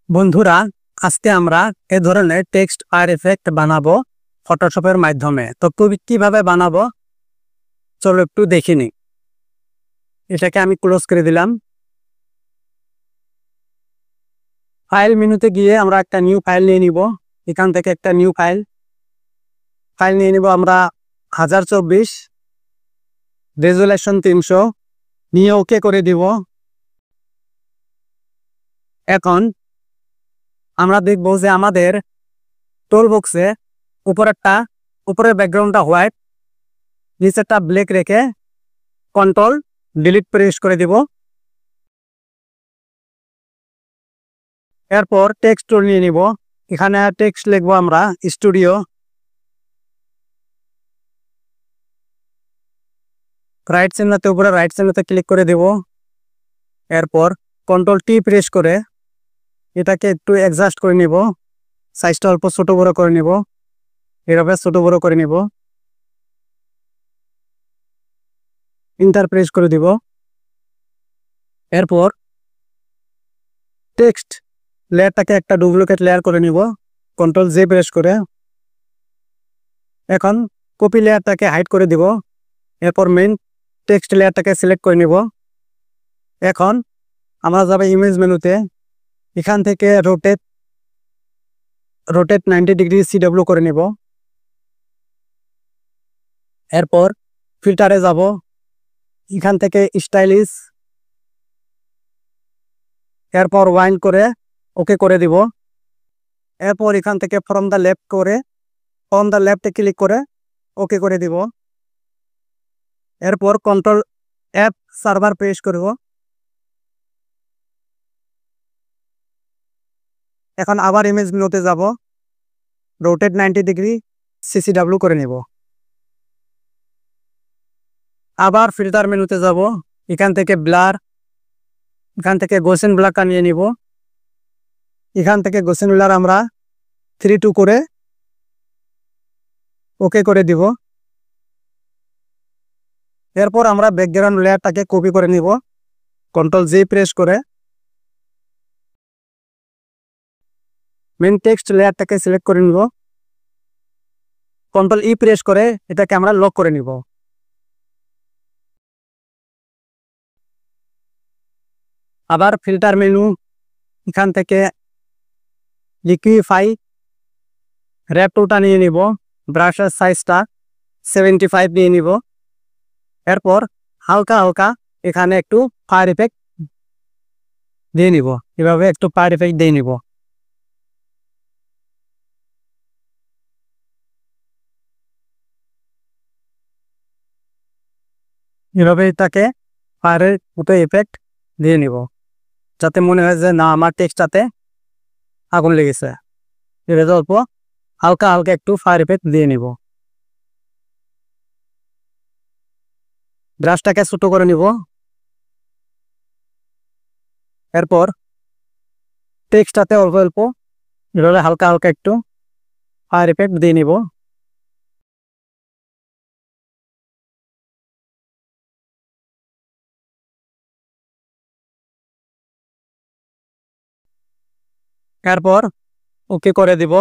বন্ধুরা, আজকে আমরা এই ধরনের টেক্সট আর ইফেক্ট বানাবো ফটোশপের মাধ্যমে। তো কিভাবে বানাবো চলো একটু দেখে নিই। এটাকে আমি ক্লোজ করে দিলাম। ফাইল মেনুতে গিয়ে আমরা একটা নিউ ফাইল নিয়ে নিব। এখান থেকে একটা নিউ ফাইল নিয়ে নিব আমরা 1024 রেজুলেশন 300 নিয়ে ওকে করে দিব। এখন আমরা দেখব যে আমাদের টুল বক্সে উপরের ব্যাকগ্রাউন্ডটা হোয়াইট, নিচেরটা ব্ল্যাক রেখে কন্ট্রোল ডিলিট প্রেস করে দিব। এরপর টেক্সট টুল নিয়ে নিব। এখানে টেক্সট লিখব আমরা স্টুডিও। রাইট চিহ্নতে উপরে রাইট চিহ্নতে ক্লিক করে দেব। এরপর কন্ট্রোল টি প্রেস করে এটাকে একটু অ্যাডজাস্ট করে নিব। সাইজটা অল্প ছোট বড় করে নিব। এভাবে ছোট বড় করে নিব। ইন্টার প্রেস করে দিব। এরপর টেক্সট লেয়ারটাকে একটা ডুপ্লিকেট লেয়ার করে নিব, কন্ট্রোল জে প্রেস করে। এখন কপি লেয়ারটাকে হাইড করে দিব। এরপর মেইন টেক্সট লেয়ারটাকে সিলেক্ট করে নিব। এখন আমরা যাব ইমেজ মেনুতে। এখান থেকে রোটেট 90 ডিগ্রি CW করে নিব। এরপর ফিল্টারে যাব। এখান থেকে স্টাইলিশ, এরপর ওয়াইন করে ওকে করে দিব। এরপর এখান থেকে ফ্রম দ্য লেফটে ক্লিক করে ওকে করে দিব। এরপর কন্ট্রোল F সার্ভার প্রেস করব। এখন আবার ইমেজ মেনুতে যাব, রোটেট 90 ডিগ্রি CCW করে নেব। আবার ফিল্টার মেনুতে যাব। এখান থেকে ব্লার, এখান থেকে গোসেন ব্লারটা নিয়ে নিব। এখান থেকে গোসেন ব্লার আমরা 3:2 করে ওকে করে দিব। এরপর আমরা ব্যাকগ্রাউন্ড লেয়ারটাকে কপি করে নিব, কন্ট্রোল জে প্রেস করে। মেন টেক্সট লেয়ারটাকে সিলেক্ট করে নিব, কন্ট্রোল ই প্রেস করে এটাকে আমরা লক করে নিব। আবার ফিল্টার মেনু, এখান থেকে লিকুইফাই র্যাপ টুলটা নিয়ে নিব। ব্রাশের সাইজটা 75 নিয়ে নিব। এরপর হালকা হালকা এখানে একটু ফায়ার ইফেক্ট দিয়ে নিব। এভাবে একটু ফায়ার ইফেক্ট দিয়ে নিব। এভাবে এটাকে ফায়ারের মতো ইফেক্ট দিয়ে নিব, যাতে মনে হয় যে না আমার টেক্সটটাতে আগুন লেগেছে। এভাবে অল্প হালকা হালকা একটু ফায়ার ইফেক্ট দিয়ে নিব। ব্রাশটাকে ছোট করে নিব। এরপর টেক্সটটাতে অল্প অল্প এভাবে হালকা হালকা একটু ফায়ার ইফেক্ট দিয়ে নিব। এরপর ওকে করে দিব।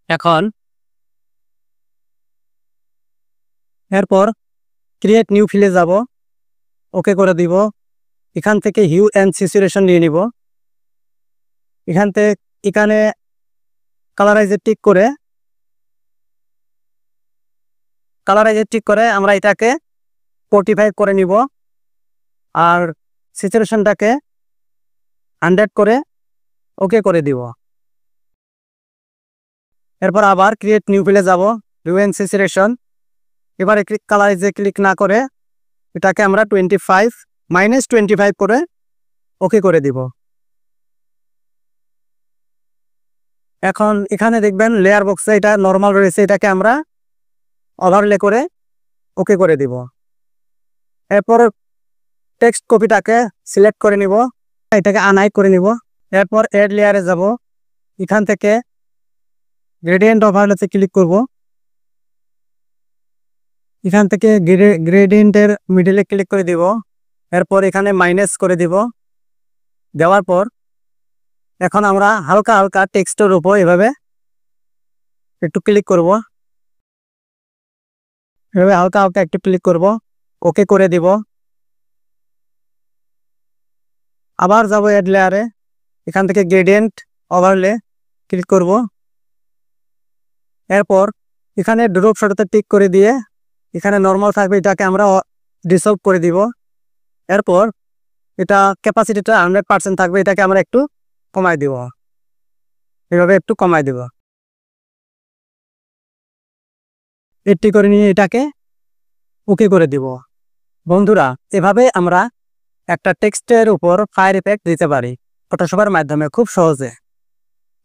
এখন এরপর ক্রিয়েট নিউ ফিলে যাব, ওকে করে দিব। এখান থেকে হিউ অ্যান্ড স্যাচুরেশন নিয়ে নিব। এখানে কালারাইজে টিক করে আমরা এটাকে 45 করে নিব। আর স্যাচুরেশনটাকে 100 করে ওকে করে দিব। এরপর আবার ক্রিয়েট নিউ ফিলে যাব, হিউ অ্যান্ড স্যাচুরেশন। এবারে কালারাইজে ক্লিক না করে এটাকে আমরা -25 করে ওকে করে দিব। এখন এখানে দেখবেন লেয়ার বক্সে এটা নর্মাল রয়েছে, এটাকে আমরা ওভারলে করে ওকে করে দিব। এরপর টেক্সট কপিটাকে সিলেক্ট করে নিব, এটাকে আনহাইড করে নিব। এরপর এড লেয়ারে যাব। এখান থেকে গ্রেডিয়েন্ট ওভারলেতে ক্লিক করব। এখান থেকে গ্রেডিয়েন্টের মিডলে ক্লিক করে দিব। এরপর এখানে মাইনাস করে দিব। দেওয়ার পর এখন আমরা হালকা হালকা টেক্সটের উপর এভাবে একটু ক্লিক করব, এভাবে হালকা হালকা একটু ক্লিক করব, ওকে করে দিব। আবার যাব অ্যাড লেয়ারে, এখান থেকে গ্রেডিয়েন্ট ওভারলে ক্লিক করব। এরপর এখানে ড্রপ শর্টতে টিক করে দিয়ে এখানে নর্মাল থাকবে, এটাকে আমরা ডিসলভ করে দিব। এরপর এটা ক্যাপাসিটিটা 100% থাকবে, এটাকে আমরা একটু কমাই দিব, এভাবে একটু কমাই দিব। এটি করে নিয়ে এটাকে ওকে করে দিব। বন্ধুরা, এভাবে আমরা একটা টেক্সটের উপর ফায়ার ইফেক্ট দিতে পারি ফটোশপের মাধ্যমে খুব সহজে।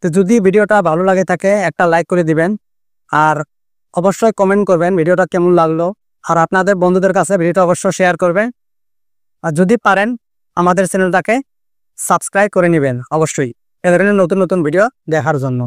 তো যদি ভিডিওটা ভালো লাগে থাকে একটা লাইক করে দিবেন, আর অবশ্যই কমেন্ট করবেন ভিডিওটা কেমন লাগলো, আর আপনাদের বন্ধুদের কাছে ভিডিওটা অবশ্যই শেয়ার করবেন। আর যদি পারেন আমাদের চ্যানেলটাকে সাবস্ক্রাইব করে নেবেন অবশ্যই, এ ধরনের নতুন নতুন ভিডিও দেখার জন্য।